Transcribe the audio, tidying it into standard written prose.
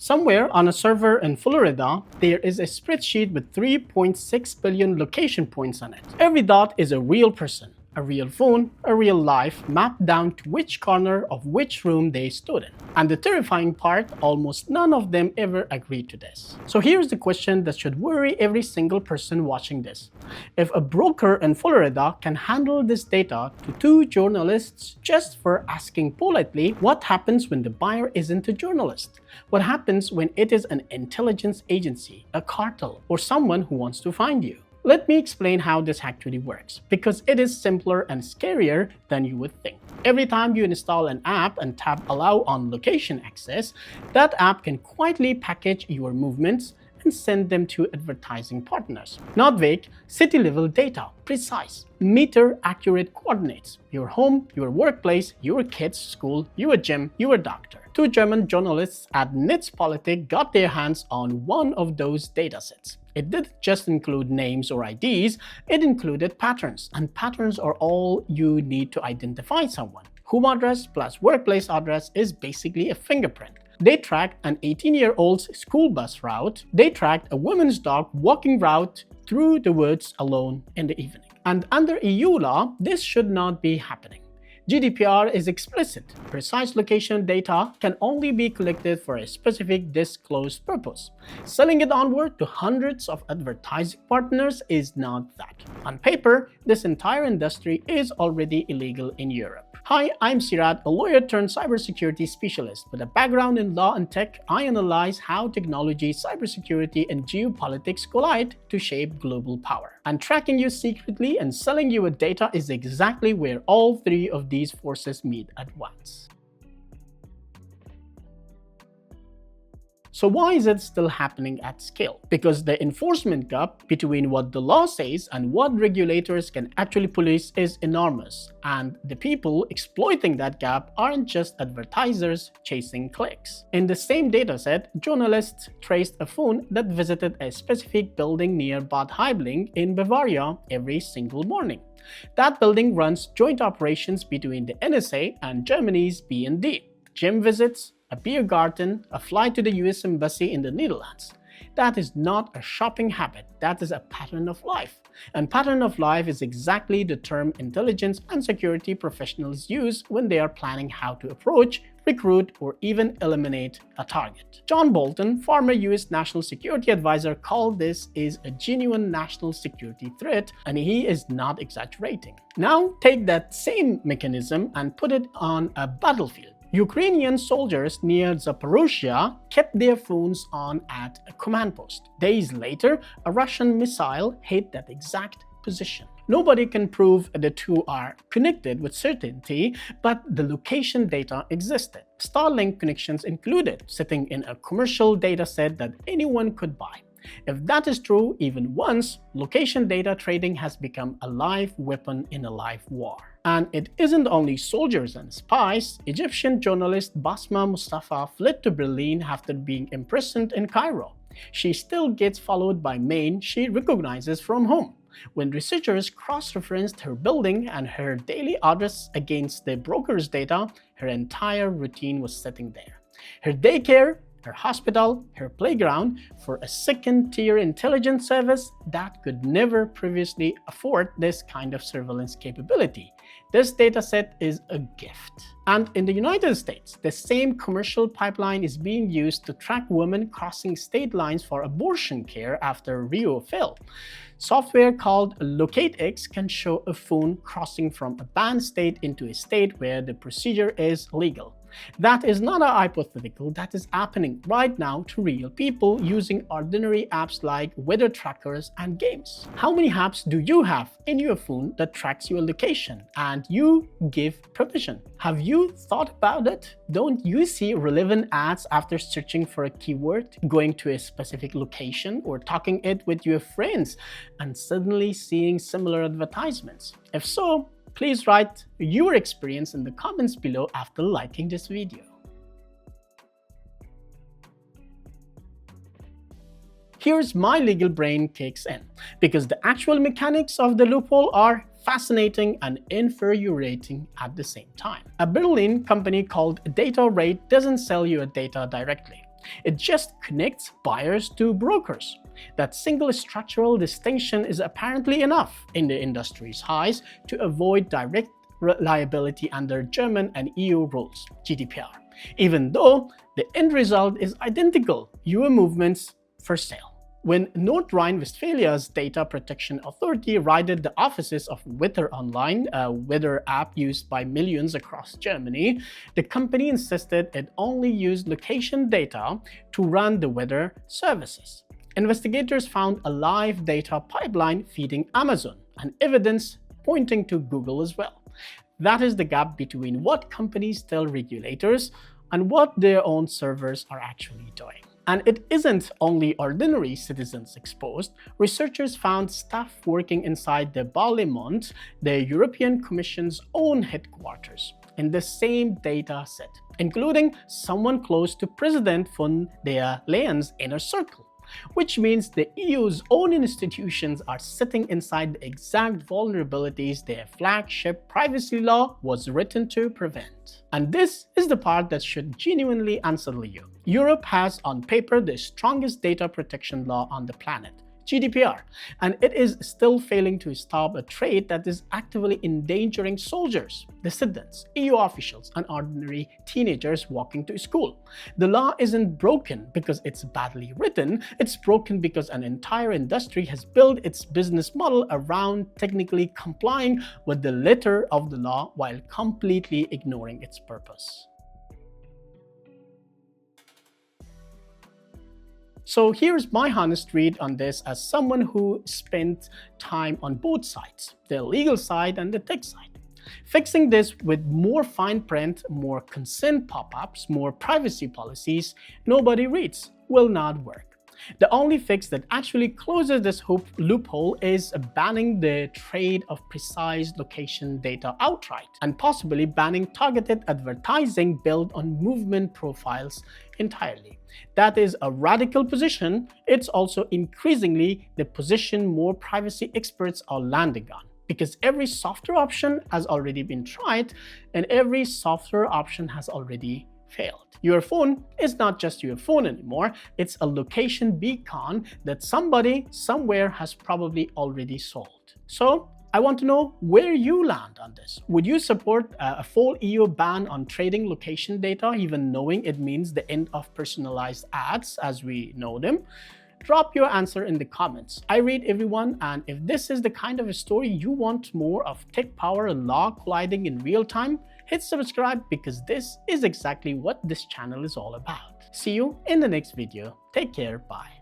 Somewhere on a server in Florida, there is a spreadsheet with 3.6 billion location points on it. Every dot is a real person, a real phone, a real life, mapped down to which corner of which room they stood in. And the terrifying part, almost none of them ever agreed to this. So here's the question that should worry every single person watching this. If a broker in Florida can handle this data to two journalists just for asking politely, what happens when the buyer isn't a journalist? What happens when it is an intelligence agency, a cartel, or someone who wants to find you? Let me explain how this actually works, because it is simpler and scarier than you would think. Every time you install an app and tap Allow on location access, that app can quietly package your movements and send them to advertising partners. Not vague, city-level data, precise, meter-accurate coordinates. Your home, your workplace, your kid's school, your gym, your doctor. Two German journalists at Netzpolitik got their hands on one of those datasets. It didn't just include names or IDs, it included patterns, and patterns are all you need to identify someone. Home address plus workplace address is basically a fingerprint. They tracked an 18-year-old's school bus route. They tracked a woman's dog walking route through the woods alone in the evening. And under EU law, this should not be happening. GDPR is explicit. Precise location data can only be collected for a specific disclosed purpose. Selling it onward to hundreds of advertising partners is not that. On paper, this entire industry is already illegal in Europe. Hi, I'm Sirat, a lawyer turned cybersecurity specialist. With a background in law and tech, I analyze how technology, cybersecurity, and geopolitics collide to shape global power. And tracking you secretly and selling you with data is exactly where all three of these forces meet at once. So why is it still happening at scale? Because the enforcement gap between what the law says and what regulators can actually police is enormous, and the people exploiting that gap aren't just advertisers chasing clicks. In the same dataset, journalists traced a phone that visited a specific building near Bad Aibling in Bavaria every single morning. That building runs joint operations between the NSA and Germany's BND. Gym visits, a beer garden, a flight to the US Embassy in the Netherlands. That is not a shopping habit, that is a pattern of life. And pattern of life is exactly the term intelligence and security professionals use when they are planning how to approach, recruit, or even eliminate a target. John Bolton, former US National Security Advisor, called this is a genuine national security threat, and he is not exaggerating. Now take that same mechanism and put it on a battlefield. Ukrainian soldiers near Zaporozhye kept their phones on at a command post. Days later, a Russian missile hit that exact position. Nobody can prove the two are connected with certainty, but the location data existed. Starlink connections included, sitting in a commercial dataset that anyone could buy. If that is true even once, location data trading has become a live weapon in a live war. And it isn't only soldiers and spies. Egyptian journalist Basma Mustafa fled to Berlin after being imprisoned in Cairo. She still gets followed by men she recognizes from home. When researchers cross-referenced her building and her daily address against the broker's data, her entire routine was sitting there. Her daycare, her hospital, her playground, for a second-tier intelligence service that could never previously afford this kind of surveillance capability. This dataset is a gift. And in the United States, the same commercial pipeline is being used to track women crossing state lines for abortion care after Rio fell. Software called LocateX can show a phone crossing from a banned state into a state where the procedure is legal. That is not a hypothetical, that is happening right now to real people using ordinary apps like weather trackers and games. How many apps do you have in your phone that tracks your location and you give permission? Have you thought about it? Don't you see relevant ads after searching for a keyword, going to a specific location, or talking it with your friends and suddenly seeing similar advertisements? If so, please write your experience in the comments below after liking this video. Here's my legal brain kicks in, because the actual mechanics of the loophole are fascinating and infuriating at the same time. A Berlin company called Data Rate doesn't sell you data directly. It just connects buyers to brokers. That single structural distinction is apparently enough in the industry's eyes to avoid direct liability under German and EU rules, GDPR, even though the end result is identical: your movements for sale. When North Rhine-Westphalia's Data Protection Authority raided the offices of Wetter Online, a weather app used by millions across Germany, the company insisted it only used location data to run the weather services. Investigators found a live data pipeline feeding Amazon, and evidence pointing to Google as well. That is the gap between what companies tell regulators and what their own servers are actually doing. And it isn't only ordinary citizens exposed. Researchers found staff working inside the Parlement, the European Commission's own headquarters, in the same data set, including someone close to President von der Leyen's inner circle, which means the EU's own institutions are sitting inside the exact vulnerabilities their flagship privacy law was written to prevent. And this is the part that should genuinely unsettle you. Europe has on paper the strongest data protection law on the planet, GDPR, and it is still failing to stop a trade that is actively endangering soldiers, dissidents, EU officials, and ordinary teenagers walking to school. The law isn't broken because it's badly written, it's broken because an entire industry has built its business model around technically complying with the letter of the law while completely ignoring its purpose. So here's my honest read on this as someone who spent time on both sides, the legal side and the tech side. Fixing this with more fine print, more consent pop-ups, more privacy policies nobody reads will not work. The only fix that actually closes this loophole is banning the trade of precise location data outright, and possibly banning targeted advertising built on movement profiles entirely. That is a radical position. It's also increasingly the position more privacy experts are landing on, because every software option has already been tried and every software option has already failed. Your phone is not just your phone anymore, it's a location beacon that somebody somewhere has probably already sold. So I want to know where you land on this. Would you support a full EU ban on trading location data, even knowing it means the end of personalized ads as we know them? Drop your answer in the comments. I read everyone, and if this is the kind of a story you want more of, tech power and law colliding in real time, hit subscribe, because this is exactly what this channel is all about. See you in the next video. Take care. Bye.